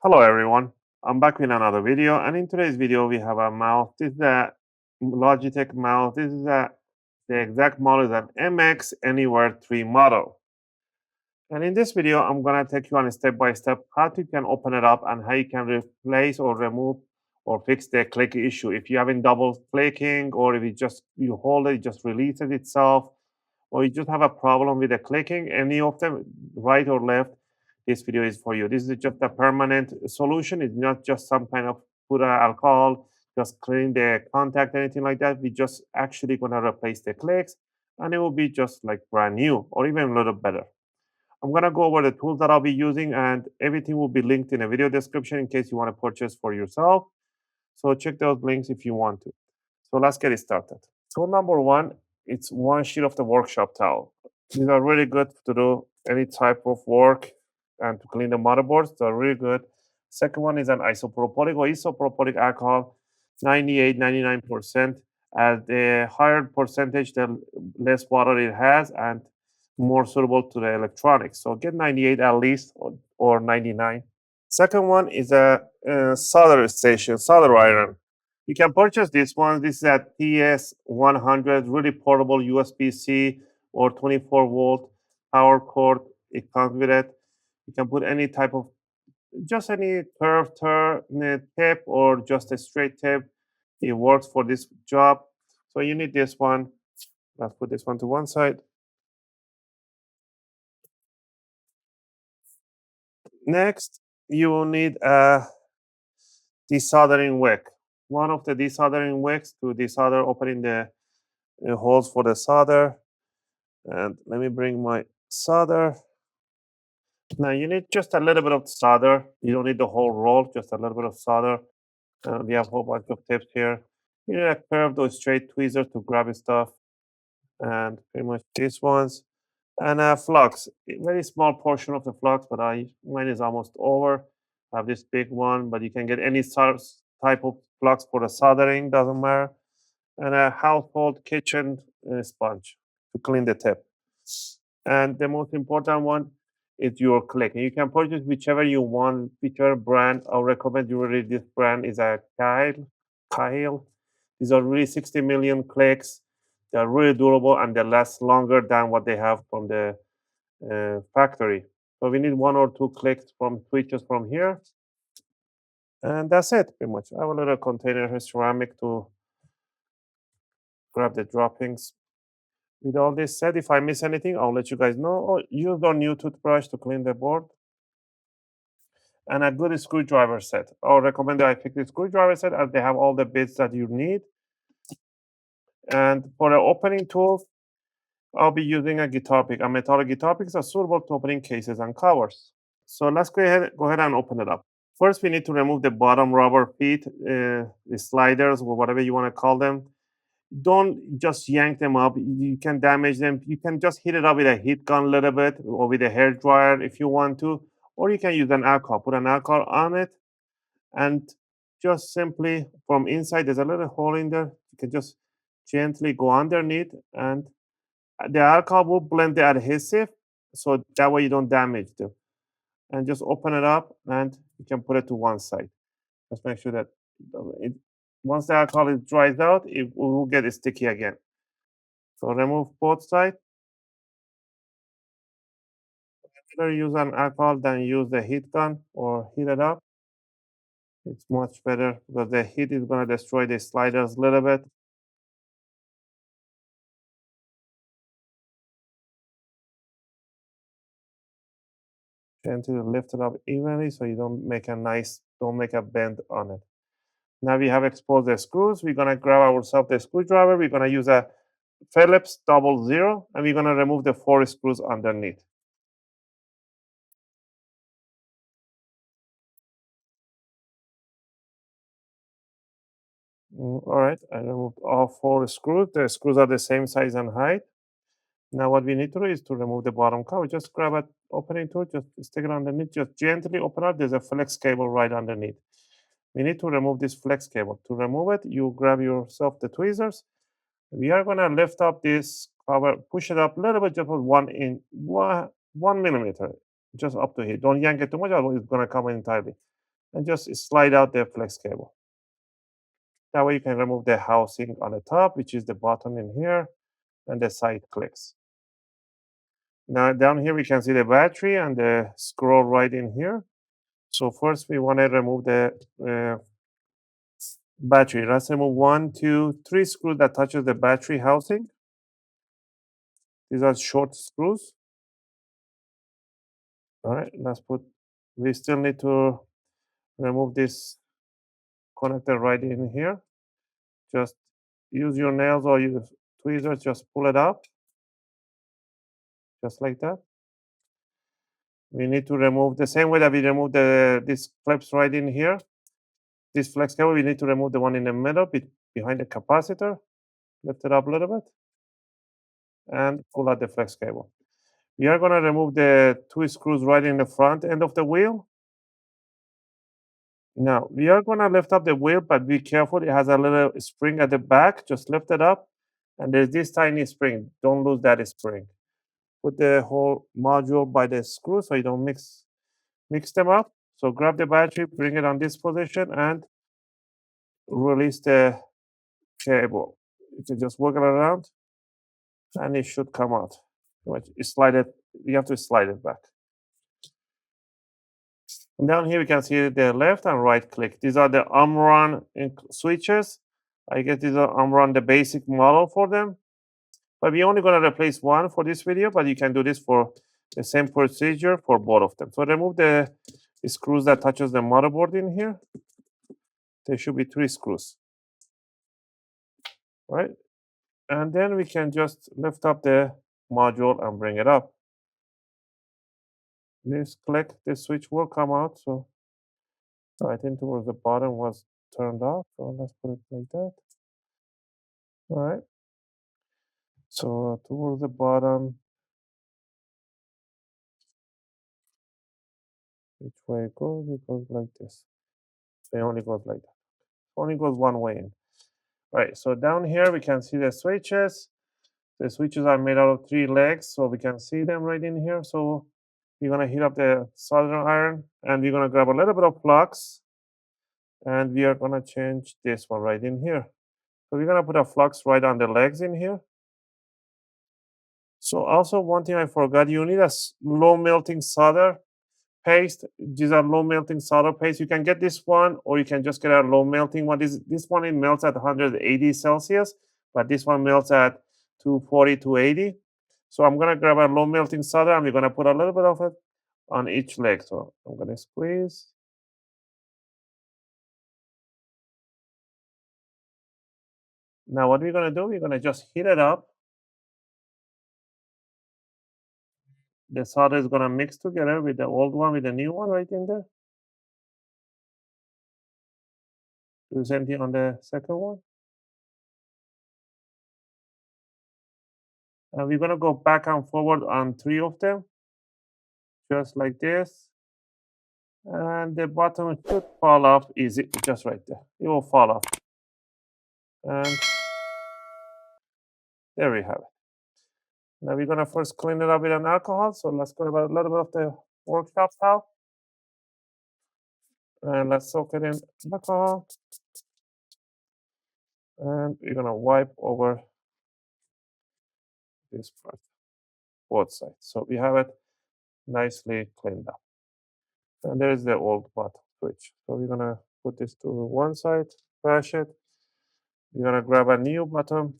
Hello everyone, I'm back with another video, and in today's video we have a mouse. This is a Logitech mouse. This is the exact model is an MX Anywhere 3 model. And in this video I'm going to take you on a step by step how you can open it up and how you can replace or remove or fix the click issue. If you're having double clicking, or if you hold it, it just releases itself, or you just have a problem with the clicking, any of them, right or left, this video is for you. This is just a permanent solution. It's not just some kind of put a alcohol, just clean the contact, anything like that. We just actually gonna replace the clicks, and it will be just like brand new or even a little better. I'm gonna go over the tools that I'll be using, and everything will be linked in a video description in case you want to purchase for yourself. So check those links if you want to. So let's get it started. Tool number one, it's one sheet of the workshop towel. These are really good to do any type of work and to clean the motherboards. They're really good. Second one is an isopropylic or isopropylic alcohol, 98, 99%. As the higher percentage, the less water it has and more suitable to the electronics. So get 98 at least, or 99. Second one is a solder station, solder iron. You can purchase this one. This is a TS100, really portable USB-C or 24-volt power cord. It comes with it. You can put any type of, just any curved tip or just a straight tip. It works for this job. So you need this one. Let's put this one to one side. Next, you will need a desoldering wick. One of the desoldering wicks to desolder, opening the holes for the solder. And let me bring my solder. Now you need just a little bit of solder. You don't need the whole roll, just a little bit of solder. We have a whole bunch of tips here. You need a curved or straight tweezer to grab stuff. And pretty much these ones. And flux, a very small portion of the flux, but mine is almost over. I have this big one, but you can get any type of flux for the soldering, doesn't matter. And a household kitchen sponge to clean the tip. And the most important one is your click. And you can purchase whichever you want, whichever brand. I'll recommend you really this brand is a Kyle. These are really 60 million clicks. They're really durable and they last longer than what they have from the factory. So we need one or two clicks from switches from here. And that's it, pretty much. I have a little container here, ceramic, to grab the droppings. With all this said, if I miss anything, I'll let you guys know. Or use your new toothbrush to clean the board. And a good screwdriver set. I'll recommend that I pick the screwdriver set as they have all the bits that you need. And for the opening tools, I'll be using a guitar pick. A metallic guitar picks are suitable to opening cases and covers. So let's go ahead and open it up. First, we need to remove the bottom rubber feet, the sliders, or whatever you want to call them. Don't just yank them up. You can damage them. You can just heat it up with a heat gun a little bit, or with a hair dryer if you want to, or you can use an alcohol. Put an alcohol on it, and just simply from inside, there's a little hole in there. You can just gently go underneath, and the alcohol will blend the adhesive, so that way you don't damage them. And just open it up, and you can put it to one side. Just make sure that once the alcohol dries out, it will get sticky again. So remove both sides. Better use an alcohol than use the heat gun or heat it up. It's much better because the heat is going to destroy the sliders a little bit. Gently lift it up evenly so you don't make a bend on it. Now we have exposed the screws. We're gonna grab ourselves the screwdriver. We're gonna use a Phillips 00, and we're gonna remove the 4 screws underneath. All right, I removed all 4 screws. The screws are the same size and height. Now what we need to do is to remove the bottom cover. Just grab an opening tool, just stick it underneath, just gently open up. There's a flex cable right underneath. We need to remove this flex cable. To remove it, you grab yourself the tweezers. We are going to lift up this cover, push it up a little bit, just put 1 inch, 1 millimeter, just up to here. Don't yank it too much, otherwise it's gonna come in entirely. And just slide out the flex cable. That way you can remove the housing on the top, which is the button in here, and the side clicks. Now down here we can see the battery and the scroll right in here. So first we want to remove the battery. Let's remove 1, 2, 3 screws that touches the battery housing. These are short screws. All right, we still need to remove this connector right in here. Just use your nails or use tweezers, just pull it up, just like that. We need to remove the same way that we remove these clips right in here. This flex cable, we need to remove the one in the middle behind the capacitor. Lift it up a little bit and pull out the flex cable. We are going to remove the 2 screws right in the front end of the wheel. Now, we are going to lift up the wheel, but be careful. It has a little spring at the back. Just lift it up. And there's this tiny spring. Don't lose that spring. Put the whole module by the screw so you don't mix them up. So grab the battery, bring it on this position, and release the cable. You can just wiggle it around, and it should come out. You have to slide it back. And down here, we can see the left and right click. These are the Omron switches. I guess these are Omron, the basic model for them. But we're only going to replace one for this video, but you can do this for the same procedure for both of them. So remove the screws that touches the motherboard in here. There should be 3 screws, right? And then we can just lift up the module and bring it up. This click, this switch will come out. So I think towards the bottom was turned off. So let's put it like that. All right. So towards the bottom, which way it goes like this. It only goes like that. Only goes one way in. All right. So down here we can see the switches. The switches are made out of 3 legs, so we can see them right in here. So we're gonna heat up the soldering iron, and we're gonna grab a little bit of flux, and we are gonna change this one right in here. So we're gonna put a flux right on the legs in here. So also one thing I forgot, you need a low melting solder paste. These are low melting solder paste. You can get this one, or you can just get a low melting one. This one, it melts at 180 Celsius, but this one melts at 240, 280. So I'm gonna grab a low melting solder, and we're gonna put a little bit of it on each leg. So I'm gonna squeeze. Now what we're gonna do, we're gonna just heat it up. The solder is gonna mix together with the old one with the new one right in there. Do the same thing on the second one. And we're gonna go back and forward on 3 of them, just like this. And the bottom should fall off easy, just right there. It will fall off. And there we have it. Now we're gonna first clean it up with an alcohol. So let's grab a little bit of the workshop towel. And let's soak it in alcohol. And we're gonna wipe over this part, both sides. So we have it nicely cleaned up. And there's the old button switch. So we're gonna put this to one side, crash it. We're gonna grab a new button.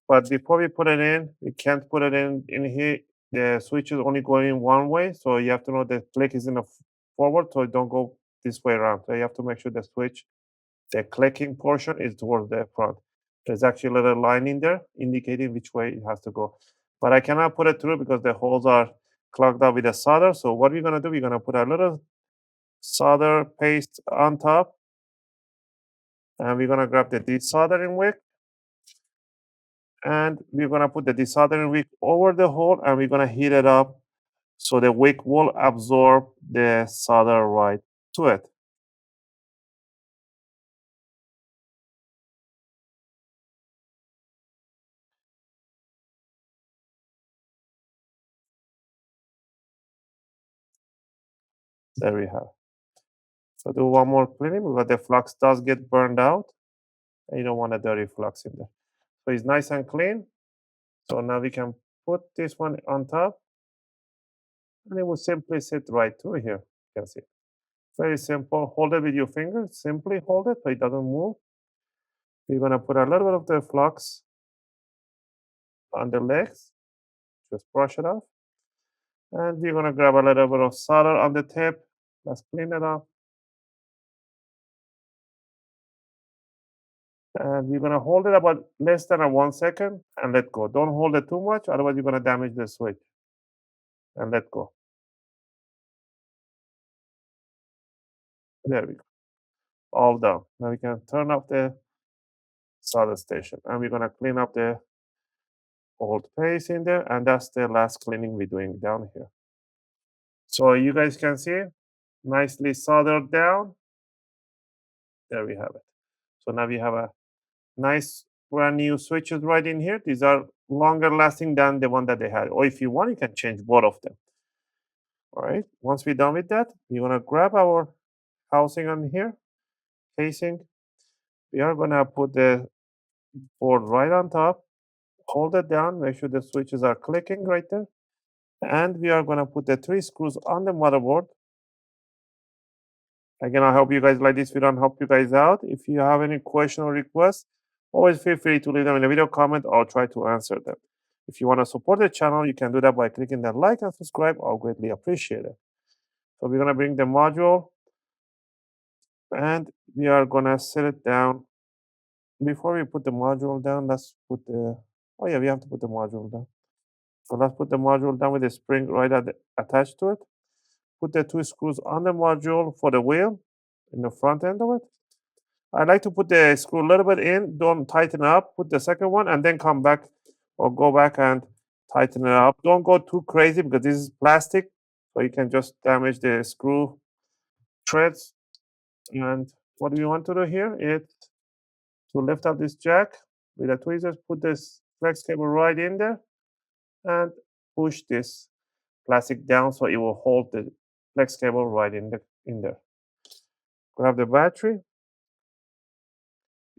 But before we put it in, we can't put it in here. The switch is only going one way, so you have to know the click is in the forward, so it don't go this way around. So you have to make sure the switch, the clicking portion is towards the front. There's actually a little line in there indicating which way it has to go. But I cannot put it through because the holes are clogged up with the solder. So what we're gonna do, we're gonna put a little solder paste on top, and we're gonna grab the desoldering wick, and we're gonna put the desoldering wick over the hole, and we're gonna heat it up so the wick will absorb the solder right to it. There we have. So do one more cleaning because the flux does get burned out and you don't want a dirty flux in there. So it's nice and clean. So now we can put this one on top and it will simply sit right through here. You can see. Very simple. Hold it with your fingers. Simply hold it so it doesn't move. We're going to put a little bit of the flux on the legs. Just brush it off. And we're going to grab a little bit of solder on the tip. Let's clean it up. And we're going to hold it about less than a 1 second and let go. Don't hold it too much, otherwise you're going to damage the switch. And let go. There we go. All done. Now we can turn off the solder station. And we're going to clean up the old paste in there. And that's the last cleaning we're doing down here. So you guys can see, nicely soldered down. There we have it. So now we have a nice brand new switches right in here. These are longer lasting than the one that they had. Or if you want, you can change both of them. All right. Once we're done with that, we're gonna grab our housing on here, casing. We are gonna put the board right on top, hold it down, make sure the switches are clicking right there. And we are gonna put the 3 screws on the motherboard. Again, I hope you guys like this video and help you guys out. If you have any question or requests, always feel free to leave them in the video comment. I'll try to answer them. If you want to support the channel, you can do that by clicking that like and subscribe. I'll greatly appreciate it. So we're going to bring the module and we are going to set it down. Before we put the module down, let's put the, oh yeah, we have to put the module down. So let's put the module down with the spring right attached to it. Put the 2 screws on the module for the wheel in the front end of it. I like to put the screw a little bit in, don't tighten up, put the second one and then come back or go back and tighten it up. Don't go too crazy because this is plastic, so you can just damage the screw threads. And what we want to do here is to lift up this jack with the tweezers, put this flex cable right in there and push this plastic down so it will hold the flex cable right in there. Grab the battery,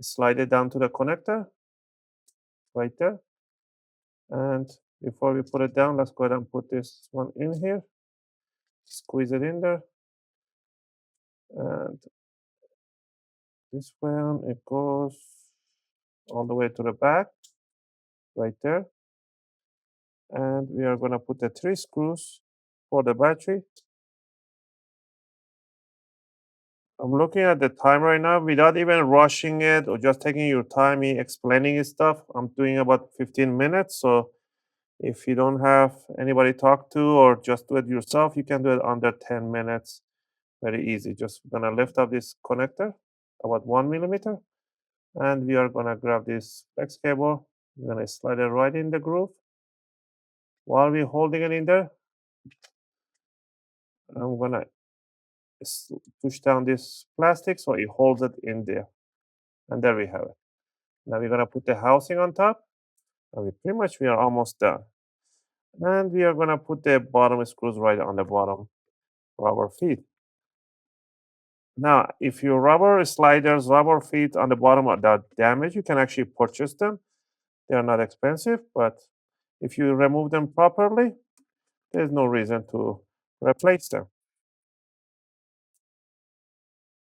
slide it down to the connector right there. And before we put it down, let's go ahead and put this one in here. Squeeze it in there. And this one, it goes all the way to the back, right there. And we are going to put the 3 screws for the battery. I'm looking at the time right now without even rushing it or just taking your time explaining stuff. I'm doing about 15 minutes. So if you don't have anybody to talk to or just do it yourself, you can do it under 10 minutes. Very easy. Just gonna lift up this connector about 1 millimeter. And we are gonna grab this flex cable. We're gonna slide it right in the groove. While we're holding it in there, I'm gonna push down this plastic so it holds it in there. And there we have it. Now we're gonna put the housing on top. And we are almost done. And we are gonna put the bottom screws right on the bottom rubber feet. Now, if your rubber sliders, rubber feet on the bottom are that damaged, you can actually purchase them. They are not expensive, but if you remove them properly, there's no reason to replace them.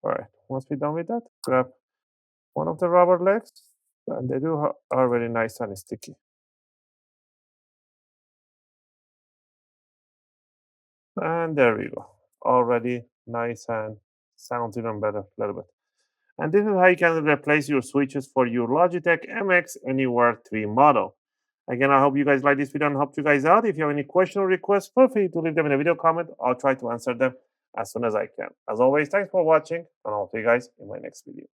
All right, once we're done with that, grab one of the rubber legs, and they are very nice and sticky. And there we go. Already nice and sounds even better a little bit. And this is how you can replace your switches for your Logitech MX Anywhere 3 model. Again, I hope you guys like this video and helped you guys out. If you have any question or requests, feel free to leave them in a video comment. I'll try to answer them as soon as I can. As always, thanks for watching, and I'll see you guys in my next video.